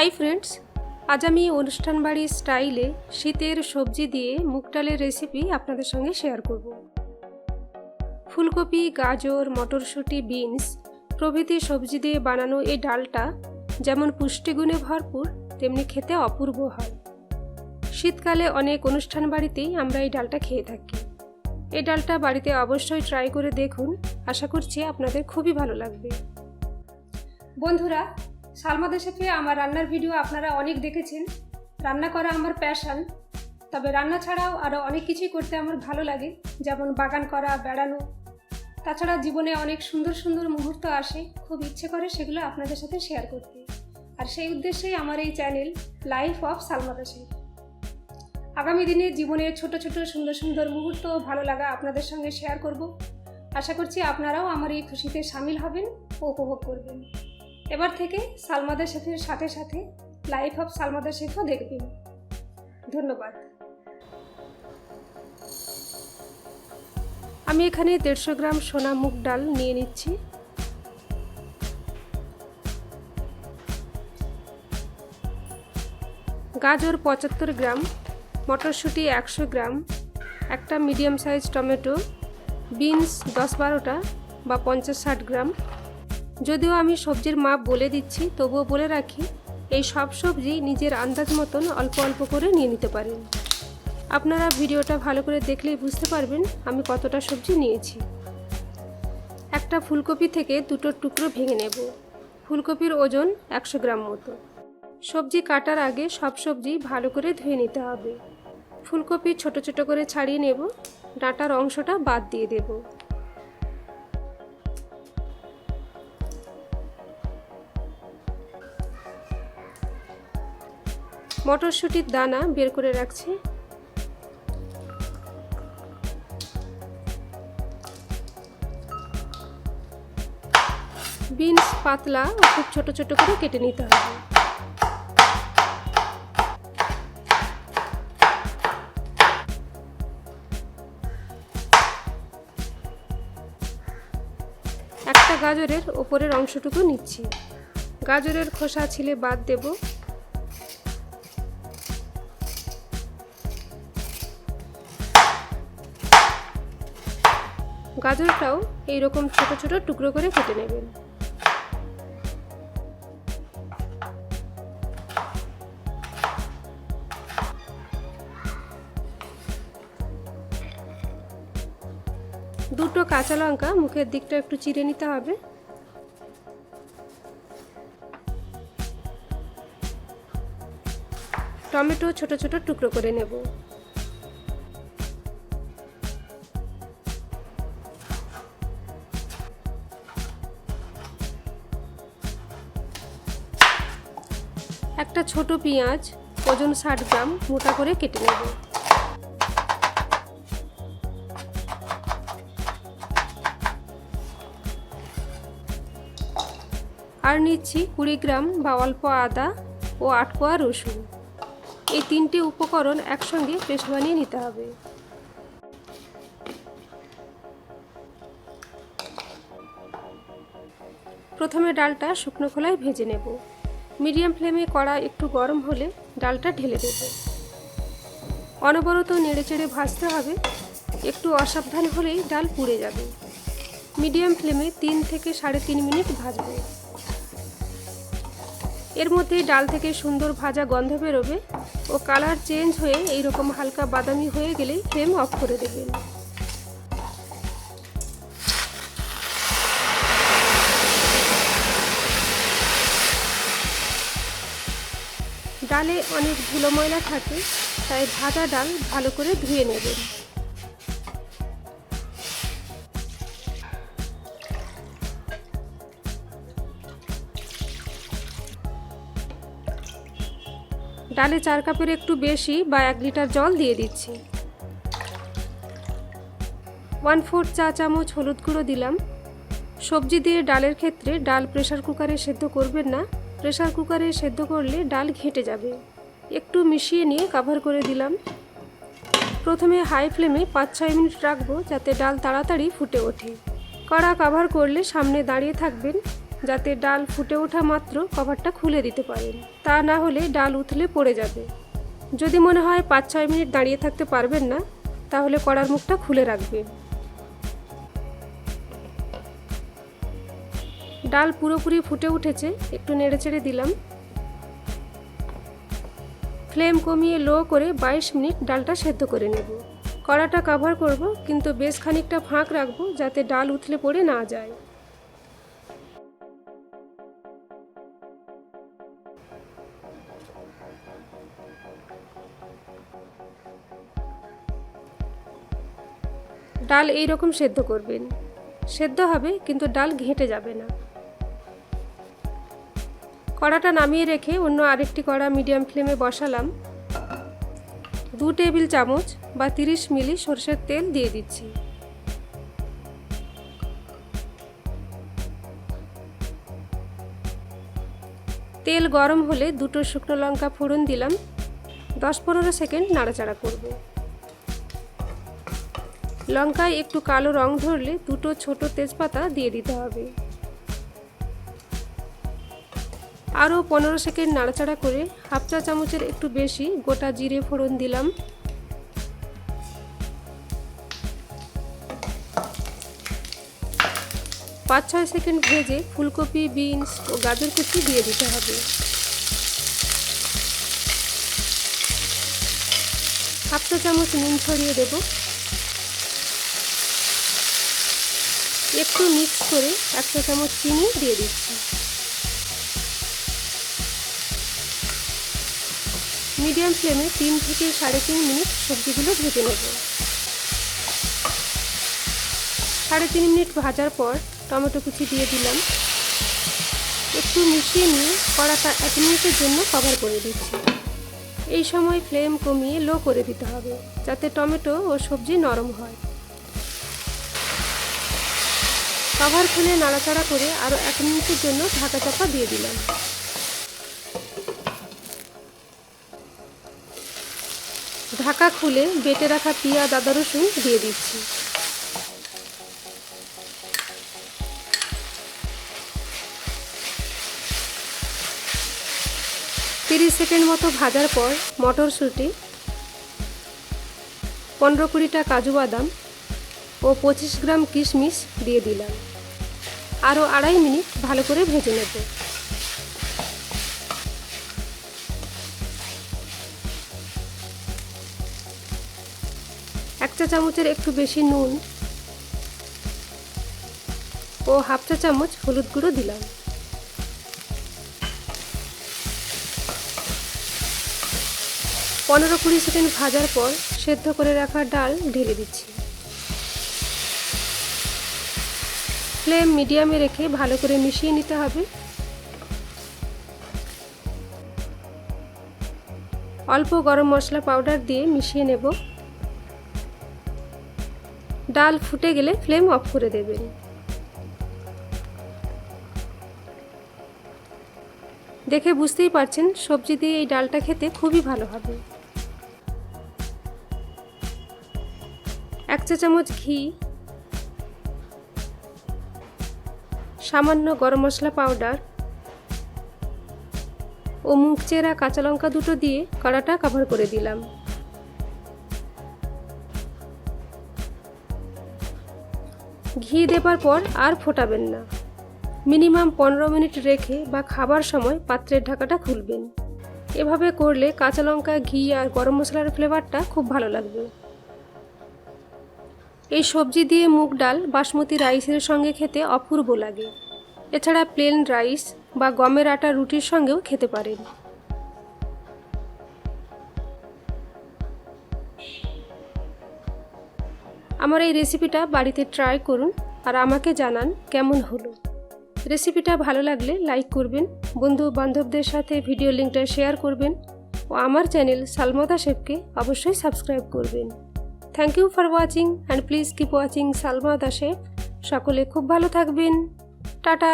Hi friends, আজ আমি অনুষ্ঠান বাড়ির স্টাইলে শীতের সবজি দিয়ে মুগ ডালের রেসিপি আপনাদের সঙ্গে শেয়ার করব। ফুলকপি, গাজর, মটরশুঁটি, বিনস প্রভৃতি সবজি দিয়ে বানানো এই ডালটা যেমন পুষ্টিগুণে ভরপুর, তেমনি খেতে অপূর্ব হয়। শীতকালে অনেক অনুষ্ঠান বাড়িতেই আমরা এই ডালটা খেয়ে থাকি। এই ডালটা বাড়িতে অবশ্যই ট্রাই করে দেখুন, আশা করছি আপনাদের খুবই ভালো লাগবে। বন্ধুরা, সালমাদেশেফে আমার রান্নার ভিডিও আপনারা অনেক দেখেছেন। রান্না করা আমার প্যাশন, তবে রান্না ছাড়াও আরও অনেক কিছুই করতে আমার ভালো লাগে, যেমন বাগান করা, বেড়ানো। তাছাড়া জীবনে অনেক সুন্দর সুন্দর মুহূর্ত আসে, খুব ইচ্ছে করে সেগুলো আপনাদের সাথে শেয়ার করতে। আর সেই উদ্দেশ্যেই আমার এই চ্যানেল লাইফ অফ সালমাদেশেফ। আগামী দিনে জীবনের ছোট ছোট সুন্দর সুন্দর মুহূর্ত ভালো লাগা আপনাদের সঙ্গে শেয়ার করব। আশা করছি আপনারাও আমার এই খুশিতে সামিল হবেন ও উপভোগ করবেন। এবার থেকে সালমাদেশেফের সাথে সাথে লাইফ অফ সালমাদেশেফও দেখবেন। ধন্যবাদ। আমি এখানে 150 গ্রাম সোনা মুগ ডাল নিয়ে নিচ্ছি। গাজর 75 গ্রাম, মটরশুঁটি 100 গ্রাম, একটা মিডিয়াম সাইজ টমেটো, বিনস 10-12টা বা 50-60 গ্রাম। যদিও আমি সবজির মাপ বলে দিচ্ছি, তবুও বলে রাখি, এই সব সবজি নিজের আন্দাজ মতন অল্প অল্প করে নিয়ে নিতে পারেন। আপনারা ভিডিওটা ভালো করে দেখলেই বুঝতে পারবেন আমি কতটা সবজি নিয়েছি। একটা ফুলকপি থেকে 2টো টুকরো ভেঙে নেব। ফুলকপির ওজন 100 গ্রাম মতো। সবজি কাটার আগে সব সবজি ভালো করে ধুয়ে নিতে হবে। ফুলকপি ছোট ছোট করে ছাড়িয়ে নেব, ডাঁটার অংশটা বাদ দিয়ে দেব। মটরশুঁটির দানা বের করে রাখছি। বিনস পাতলা ও খুব ছোট ছোট করে কেটে নিতে হবে। একটা গাজরের ওপরের অংশটুকু নিচ্ছি। গাজরের খোসা ছিলে বাদ দেব। গাজরটাও এইরকম ছোট ছোট টুকরো করে কেটে নেবেন। দুটো কাঁচা লঙ্কা মুখের দিকটা একটু চিড়ে নিতে হবে। টমেটো ছোট ছোট টুকরো করে নেব। একটা ছোট পেঁয়াজ ওজন 60 গ্রাম মোটা করে কেটে নেব। আর নিচ্ছি 20 গ্রাম বা অল্প আদা ও 8 কোয়া রসুন। এই 3টে উপকরণ একসঙ্গে পেস্ট বানিয়ে নিতে হবে। প্রথমে ডালটা শুকনো খোলায় ভেজে নেব। মিডিয়াম ফ্লেমে কড়া একটু গরম হলে ডালটা ঢেলে দেব। অনবরত নেড়েচেড়ে ভাজতে হবে, একটু অসাবধান হলেই ডাল পুড়ে যাবে। মিডিয়াম ফ্লেমে 3 থেকে 3.5 মিনিট ভাজবো। এর মধ্যে ডাল থেকে সুন্দর ভাজা গন্ধ বেরোবে ও কালার চেঞ্জ হয়ে এইরকম হালকা বাদামি হয়ে গেলেই ফ্লেম অফ করে দেবেন। ডালে অনেক ধুলো ময়লা থাকে, তাই ভাজা ডাল ভালো করে ধুয়ে নেবেন। ডালে 4 কাপের একটু বেশি বা 1 লিটার জল দিয়ে দিচ্ছি। 1/4 চা চামচ হলুদ গুঁড়ো দিলাম। সবজি দিয়ে ডালের ক্ষেত্রে ডাল প্রেসার কুকারে সেদ্ধ করবেন না, প্রেসার কুকারে সেদ্ধ করলে ডাল ঘেঁটে যাবে। একটু মিশিয়ে নিয়ে কভার করে দিলাম। প্রথমে হাই ফ্লেমে 5-6 মিনিট রাখবো, যাতে ডাল তাড়াতাড়ি ফুটে ওঠে। কড়া কভার করলে সামনে দাঁড়িয়ে থাকবেন যাতে ডাল ফুটে ওঠা মাত্র কভারটা খুলে দিতে পারেন, তা না হলে ডাল উথলে পড়ে যাবে। যদি মনে হয় 5-6 মিনিট দাঁড়িয়ে থাকতে পারবেন না, তাহলে কড়ার মুখটা খুলে রাখবেন। ডাল পুরোপুরি ফুটে উঠেছে, একটু নেড়েচেড়ে দিলাম। ফ্লেম কমিয়ে লো করে 22 মিনিট ডালটা সেদ্ধ করে নেব। কড়াটা কভার করব, কিন্তু বেশ খানিকটা ফাঁক রাখবো যাতে ডাল উথলে পড়ে না যায়। ডাল এই রকম সেদ্ধ করবেন, সেদ্ধ হবে কিন্তু ডাল ঘেঁটে যাবে না। কড়াটা নামিয়ে রেখে অন্য আরেকটি কড়া মিডিয়াম ফ্লেমে বসালাম। 2 টেবিল চামচ বা 30 মিলি সরষের তেল দিয়ে দিচ্ছি। তেল গরম হলে 2টো শুকনো লঙ্কা ফোড়ন দিলাম। 10-15 সেকেন্ড নাড়াচাড়া করব। লঙ্কায় একটু কালো রং ধরলে 2টো ছোট তেজপাতা দিয়ে দিতে হবে। আরও 15 সেকেন্ড নাড়াচাড়া করে 1/2 চা চামচের একটু বেশি গোটা জিরে ফোড়ন দিলাম। পাঁচ 6 সেকেন্ড ভেজে ফুলকপি, বিনস ও গাজর কুচি দিয়ে দিতে হবে। 1/2 চা চামচ নুন ছড়িয়ে দেব। একটু মিক্স করে 1 চা চামচ চিনি দিয়ে দিচ্ছি। মিডিয়াম ফ্লেমে 3 থেকে 3.5 মিনিট সবজিগুলো ভেজে নেব। 3.5 মিনিট ভাজার পর টমেটো কুচি দিয়ে দিলাম। একটু মিশিয়ে নিয়ে কড়াটা 1 মিনিটের জন্য কভার করে দিচ্ছি। এই সময় ফ্লেম কমিয়ে লো করে দিতে হবে যাতে টমেটো ও সবজি নরম হয়। কভার খুলে নাড়াচাড়া করে আরও 1 মিনিটের জন্য ঢাকা চাপা দিয়ে দিলাম। ঢাকা খুলে বেটে রাখা পেঁয়াজ, আদা, রসুন দিয়ে দিচ্ছি। তিরিশ সেকেন্ড মতো ভাজার পর মটরশুঁটি, 15-20টা কাজু বাদাম ও 25 গ্রাম কিশমিশ দিয়ে দিলাম। আরও 2.5 মিনিট ভালো করে ভেজে নেব। এক চা চামচের একটু বেশি নুন ও 1/2 চা চামচ হলুদ গুঁড়ো দিলাম। পনেরো 20 সেকেন্ড ভাজার পর সেদ্ধ করে রাখা ডাল ঢেলে দিচ্ছি। ফ্লেম মিডিয়ামে রেখে ভালো করে মিশিয়ে নিতে হবে। অল্প গরম মশলা পাউডার দিয়ে মিশিয়ে নেব। ডাল ফুটে গেলে ফ্লেম অফ করে দেবেন। দেখে বুঝতেই পারছেন সবজি দিয়ে এই ডালটা খেতে খুবই ভালো হবে। 1 চা চামচ ঘি, সামান্য গরম মশলা পাউডার ও মুখ চেরা কাঁচা লঙ্কা 2টো দিয়ে কড়াটা কভার করে দিলাম। ঘি দেবার পর আর ফোটাবেন না। মিনিমাম 15 মিনিট রেখে বা খাবার সময় পাত্রের ঢাকাটা খুলবেন। এভাবে করলে কাঁচা লঙ্কা, ঘি আর গরম মশলার ফ্লেভারটা খুব ভালো লাগবে। এই সবজি দিয়ে মুগ ডাল বাসমতি রাইসের সঙ্গে খেতে অপূর্ব লাগে। এছাড়া প্লেন রাইস বা গমের আটা রুটির সঙ্গেও খেতে পারেন। আমার এই রেসিপিটা বাড়িতে ট্রাই করুন আর আমাকে জানান কেমন হলো। রেসিপিটা ভালো লাগলে লাইক করবেন, বন্ধু বান্ধবদের সাথে ভিডিও লিঙ্কটা শেয়ার করবেন ও আমার চ্যানেল সালমা দ্য শেফকে অবশ্যই সাবস্ক্রাইব করবেন। Thank you for watching and please keep watching Salma the chef. সকলে খুব ভালো থাকবেন। টাটা।